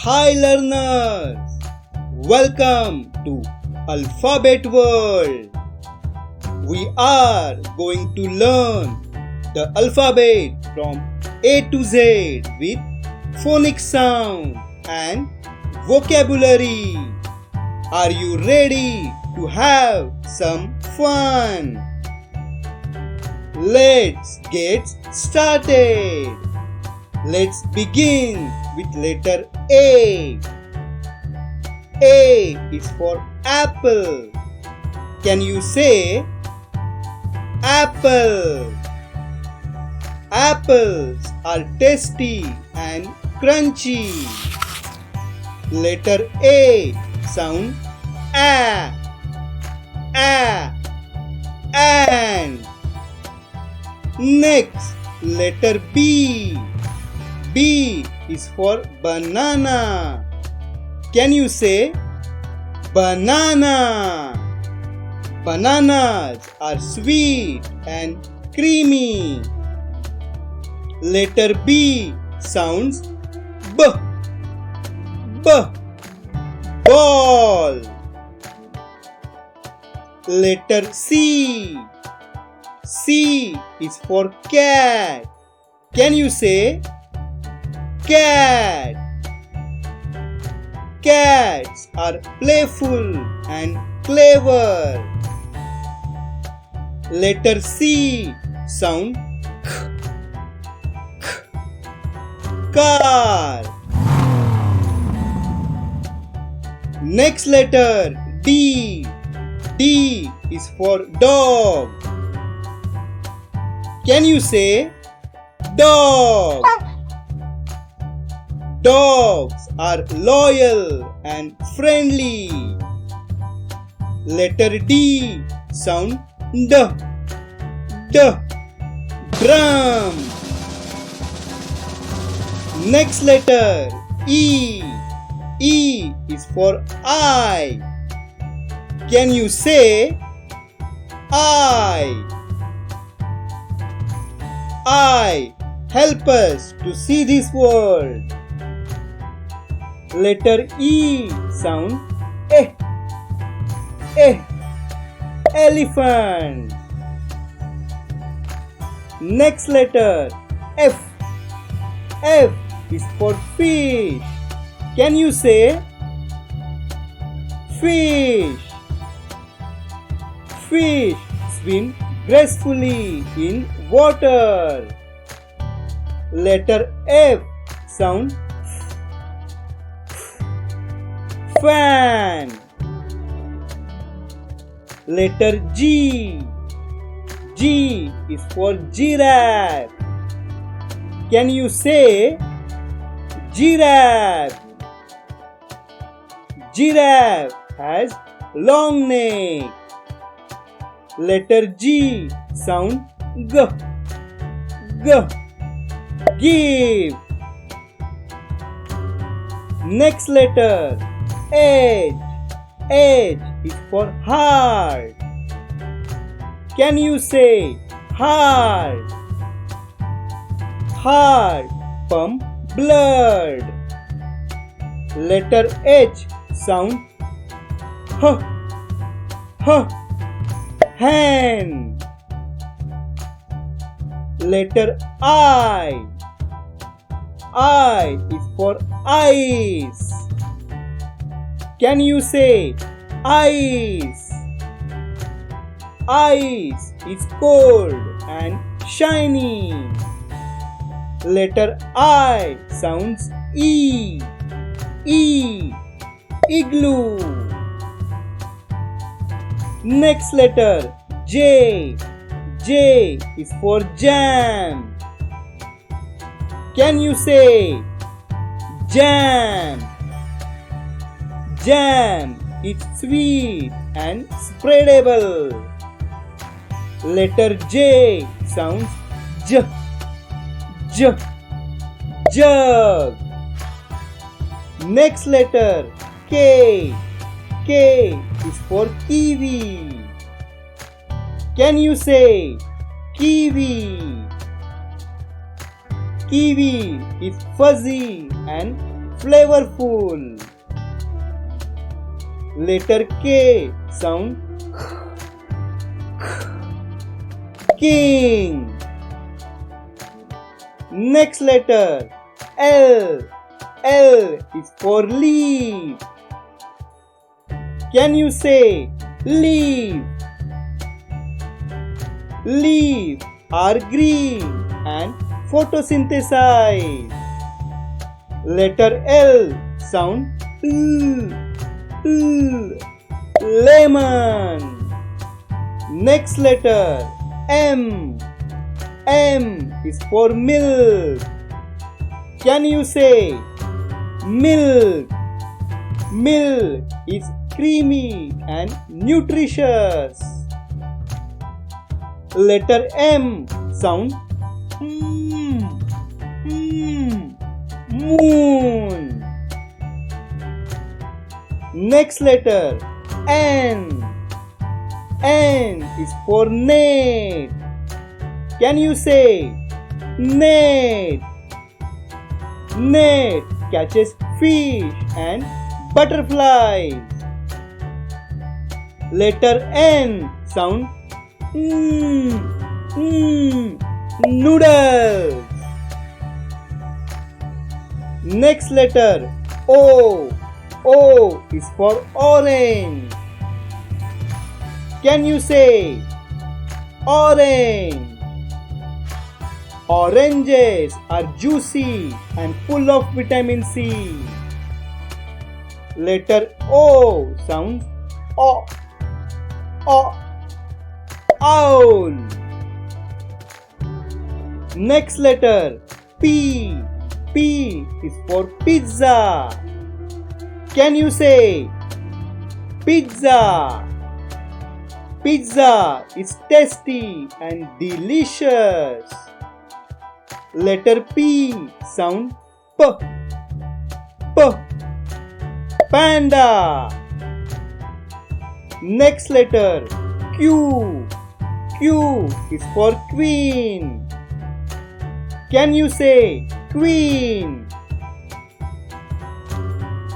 Hi learners! Welcome to Alphabet World. We are going to learn the alphabet from A to Z with phonics sound and vocabulary. Are you ready to have some fun? Let's get started. Let's begin with letter A. A is for apple. Can you say apple? Apples are tasty and crunchy. Letter A sound a, and. Next, letter B. B is for banana. Can you say banana? Bananas are sweet and creamy. Letter B sounds b, ball. Letter C. C is for cat. Can you say cat? Cats are playful and clever. Letter C sound car. Next letter D. D is for dog. Can you say dog? Dogs are loyal and friendly. Letter D sound d, drum. Next letter E. E is for eye. Can you say eye? Eye help us to see this world. Letter E sound elephant. Next letter F. F is for fish. Can you say fish? Fish swim gracefully in water. Letter F sound fan. Letter G. G is for giraffe. Can you say giraffe? Giraffe has long neck. Letter G sound g, give. Next letter H. H is for heart. Can you say heart? Heart pump blood. Letter H sound hen. Letter I. I is for eyes. Can you say ice? Ice is cold and shiny. Letter I sounds E. E, igloo. Next letter J. J is for jam. Can you say jam? Jam is sweet and spreadable. Letter J sounds j, jug. Next letter K. K is for kiwi. Can you say kiwi? Kiwi is fuzzy and flavorful. Letter K sound king. Next letter L. L is for leaf. Can you say leaf? Leaf are green and photosynthesize. Letter L sound lemon. Next letter M. M is for milk. Can you say milk? Milk is creamy and nutritious. Letter M sound moon. Next letter N. N is for net. Can you say net? Net catches fish and butterflies. Letter N sound noodles. Next letter O. O is for orange. Can you say orange? Oranges are juicy and full of vitamin C. Letter O sounds O. Owl. Next letter P. P is for pizza. Can you say pizza? Pizza is tasty and delicious. Letter P sound P. Panda. Next letter Q. Q is for queen. Can you say queen?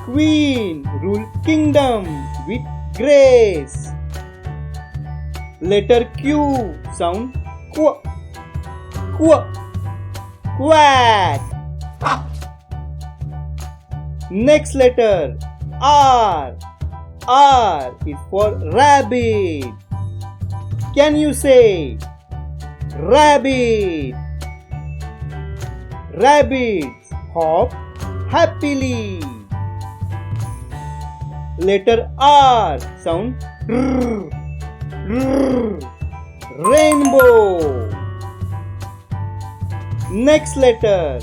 Queen rule kingdom with grace. Letter Q sound quack. Next letter R. R is for rabbit. Can you say rabbit? Rabbits hop happily. Letter R sound rainbow. Next letter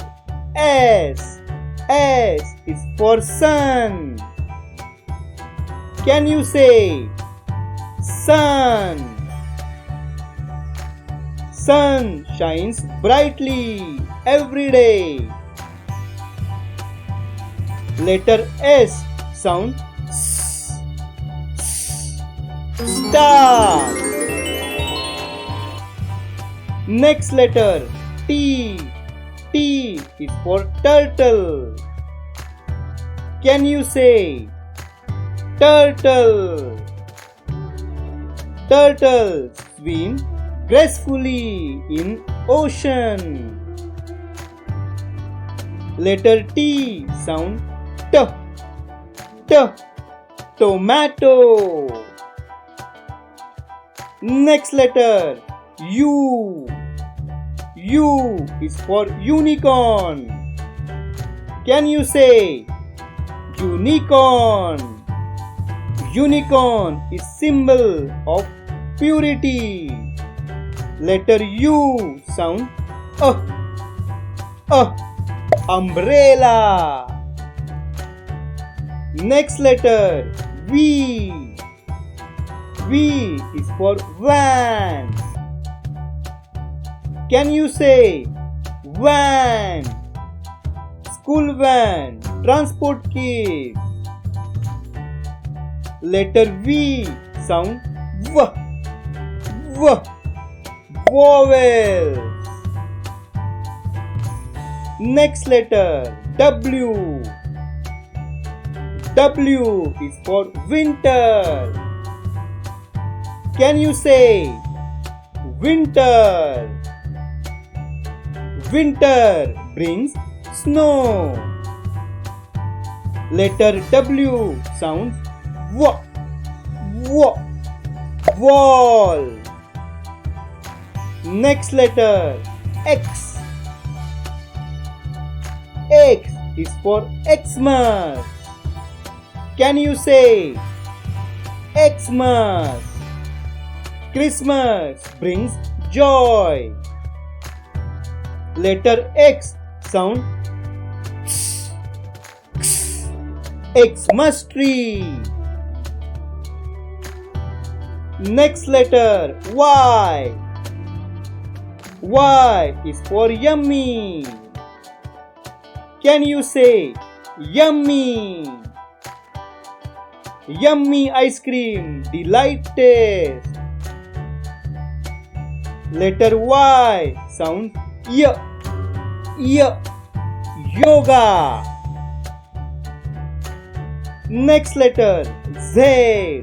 S. S is for sun. Can you say sun? Sun shines brightly every day. Letter S sound star. Next letter T. T is for turtle. Can you say turtle? Turtles swim gracefully in ocean. Letter T sound T. Tomato. Next letter U. U is for unicorn. Can you say unicorn? Unicorn is symbol of purity. Letter U sound umbrella. Next letter V. V is for van. Can you say van? School van, transport kids. Letter V sound vowels. Next letter W. W is for winter. Can you say winter? Winter brings snow. Letter W sounds W. W. Wall. Next letter X. X is for Xmas. Can you say Xmas? Christmas brings joy. Letter X sound X. Xmas tree. Next letter Y. Y is for yummy. Can you say yummy? Yummy ice cream, delight taste. Letter Y sounds Y. Y. Yoga. Next letter Z.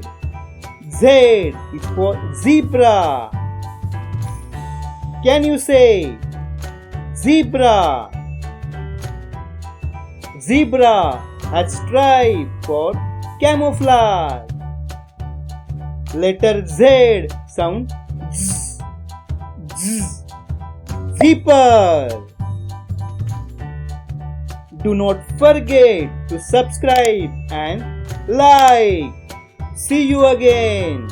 Z is for zebra. Can you say zebra? Zebra has stripe for camouflage. Letter Z sound Z. Z. Zipper. Do not forget to subscribe and like. See you again.